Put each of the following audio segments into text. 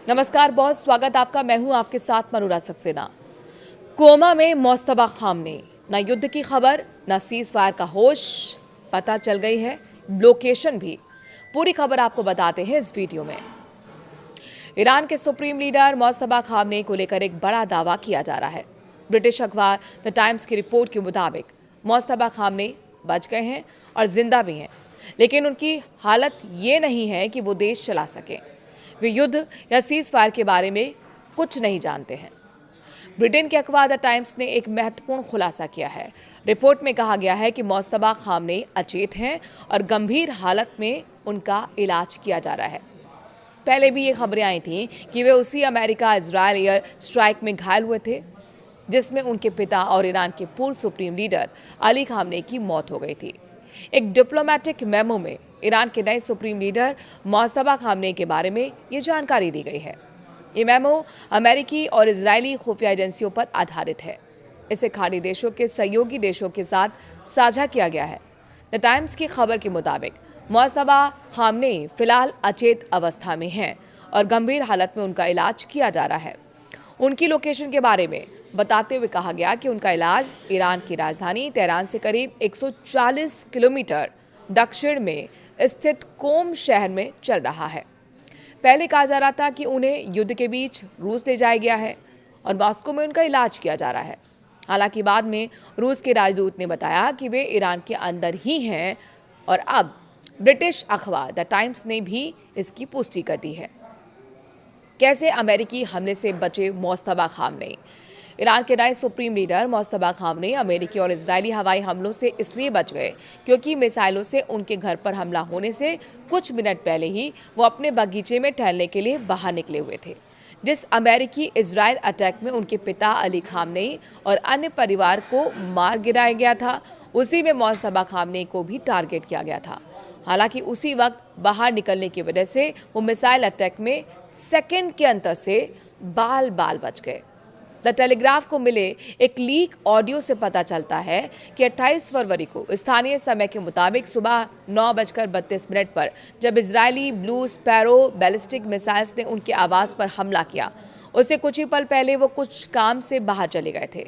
नमस्कार, बहुत स्वागत आपका। मैं हूं आपके साथ मनुरा सक्सेना। कोमा में मोस्तबा खामनेई, न युद्ध की खबर न सीज फायर का होश। पता चल गई है लोकेशन भी। पूरी खबर आपको बताते हैं इस वीडियो में। ईरान के सुप्रीम लीडर मोस्तबा खामनेई को लेकर एक बड़ा दावा किया जा रहा है। ब्रिटिश अखबार द टाइम्स की रिपोर्ट के मुताबिक मोस्तबा खामनेई बच गए हैं और जिंदा भी हैं, लेकिन उनकी हालत ये नहीं है कि वो देश चला सके। वे युद्ध या सीज फायर के बारे में कुछ नहीं जानते हैं। ब्रिटेन के अखबार द टाइम्स ने एक महत्वपूर्ण खुलासा किया है। रिपोर्ट में कहा गया है कि मोस्तबा खामनेई अचेत हैं और गंभीर हालत में उनका इलाज किया जा रहा है। पहले भी ये खबरें आई थीं कि वे उसी अमेरिका इजराइल एयर स्ट्राइक में घायल हुए थे, जिसमें उनके पिता और ईरान के पूर्व सुप्रीम लीडर अली खामनेई की मौत हो गई थी। एक डिप्लोमेटिक मेमो में ईरान के नए सुप्रीम लीडर मोस्तबा खामनेई के बारे में ये जानकारी दी गई है। ये मेमो अमेरिकी और इजरायली खुफिया एजेंसियों पर आधारित है। इसे खाड़ी देशों के सहयोगी देशों के साथ साझा किया गया है। द टाइम्स की खबर के मुताबिक मोस्तबा खामनेई फिलहाल अचेत अवस्था में हैं और गंभीर हालत में उनका इलाज किया जा रहा है। उनकी लोकेशन के बारे में बताते हुए कहा गया कि उनका इलाज ईरान की राजधानी तेहरान से करीब 140 किलोमीटर दक्षिण में स्थित कोम शहर में चल रहा है। पहले कहा जा रहा था कि उन्हें युद्ध के बीच रूस ले जाया गया है और मॉस्को में उनका इलाज किया जा रहा है। हालांकि बाद में रूस के राजदूत ने बताया कि वे ईरान के अंदर ही हैं और अब ब्रिटिश अखबार द टाइम्स ने भी इसकी पुष्टि कर दी है। कैसे अमेरिकी हमले से बचे मोस्तबा खामनेई? ईरान के नए सुप्रीम लीडर मोस्तबा खामनेई अमेरिकी और इजरायली हवाई हमलों से इसलिए बच गए क्योंकि मिसाइलों से उनके घर पर हमला होने से कुछ मिनट पहले ही वो अपने बगीचे में टहलने के लिए बाहर निकले हुए थे। जिस अमेरिकी इजराइल अटैक में उनके पिता अली खामनेई और अन्य परिवार को मार गिराया गया था, उसी में मोस्तबा खामनेई को भी टारगेट किया गया था। हालांकि उसी वक्त बाहर निकलने की वजह से वो मिसाइल अटैक में सेकंड के अंतर से बाल बाल बच गए। द टेलीग्राफ को मिले एक लीक ऑडियो से पता चलता है कि 28 फरवरी को स्थानीय समय के मुताबिक सुबह 9:32 पर जब Israeli blue sparrow ballistic missiles ने उनके आवास पर हमला किया, उससे कुछ ही पल पहले वो कुछ काम से बाहर चले गए थे।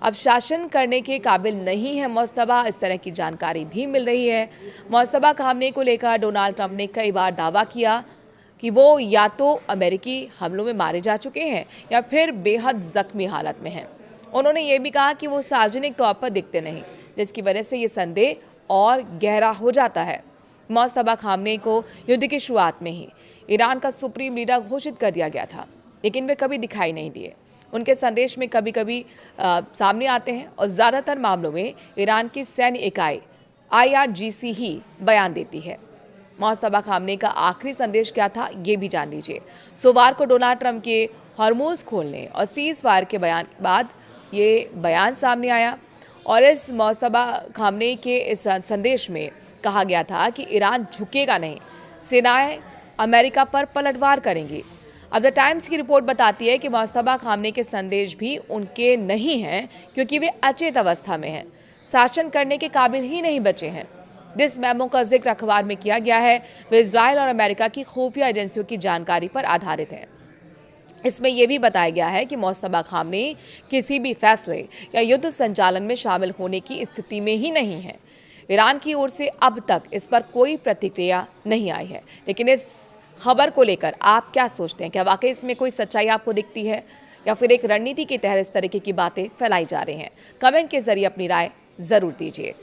अब शासन करने के काबिल नहीं है मोस्तबा, इस तरह की जानकारी भी मिल रही है। मोस्तबा खामनेई को लेकर डोनाल्ड ट्रंप ने कई बार दावा किया कि वो या तो अमेरिकी हमलों में मारे जा चुके हैं या फिर बेहद जख्मी हालत में हैं। उन्होंने ये भी कहा कि वो सार्वजनिक तौर पर दिखते नहीं, जिसकी वजह से ये संदेह और गहरा हो जाता है। मोस्तबा खामनेई को युद्ध की शुरुआत में ही ईरान का सुप्रीम लीडर घोषित कर दिया गया था, लेकिन वे कभी दिखाई नहीं दिए। उनके संदेश में कभी कभी सामने आते हैं और ज़्यादातर मामलों में ईरान की सैन्य इकाई IRGC ही बयान देती है। मोस्तबा खामनेई का आखिरी संदेश क्या था, ये भी जान लीजिए। सोमवार को डोनाल्ड ट्रंप के हॉर्मुज खोलने और सीज फायर के बयान के बाद ये बयान सामने आया और इस मोस्तबा खामनेई के इस संदेश में कहा गया था कि ईरान झुकेगा नहीं, सेनाएं अमेरिका पर पलटवार करेंगी। अब द टाइम्स की रिपोर्ट बताती है कि मोस्तबा खामनेई के संदेश भी उनके नहीं हैं क्योंकि वे अचेत अवस्था में हैं, शासन करने के काबिल ही नहीं बचे हैं। जिस मेमो का जिक्र अखबार में किया गया है वे इजराइल और अमेरिका की खुफिया एजेंसियों की जानकारी पर आधारित है। इसमें यह भी बताया गया है कि मोस्तबा खामनेई किसी भी फैसले या युद्ध संचालन में शामिल होने की स्थिति में ही नहीं है। ईरान की ओर से अब तक इस पर कोई प्रतिक्रिया नहीं आई है, लेकिन इस खबर को लेकर आप क्या सोचते हैं? क्या वाकई इसमें कोई सच्चाई आपको दिखती है या फिर एक रणनीति के तहत इस तरीके की बातें फैलाई जा रही हैं? कमेंट के जरिए अपनी राय जरूर दीजिए।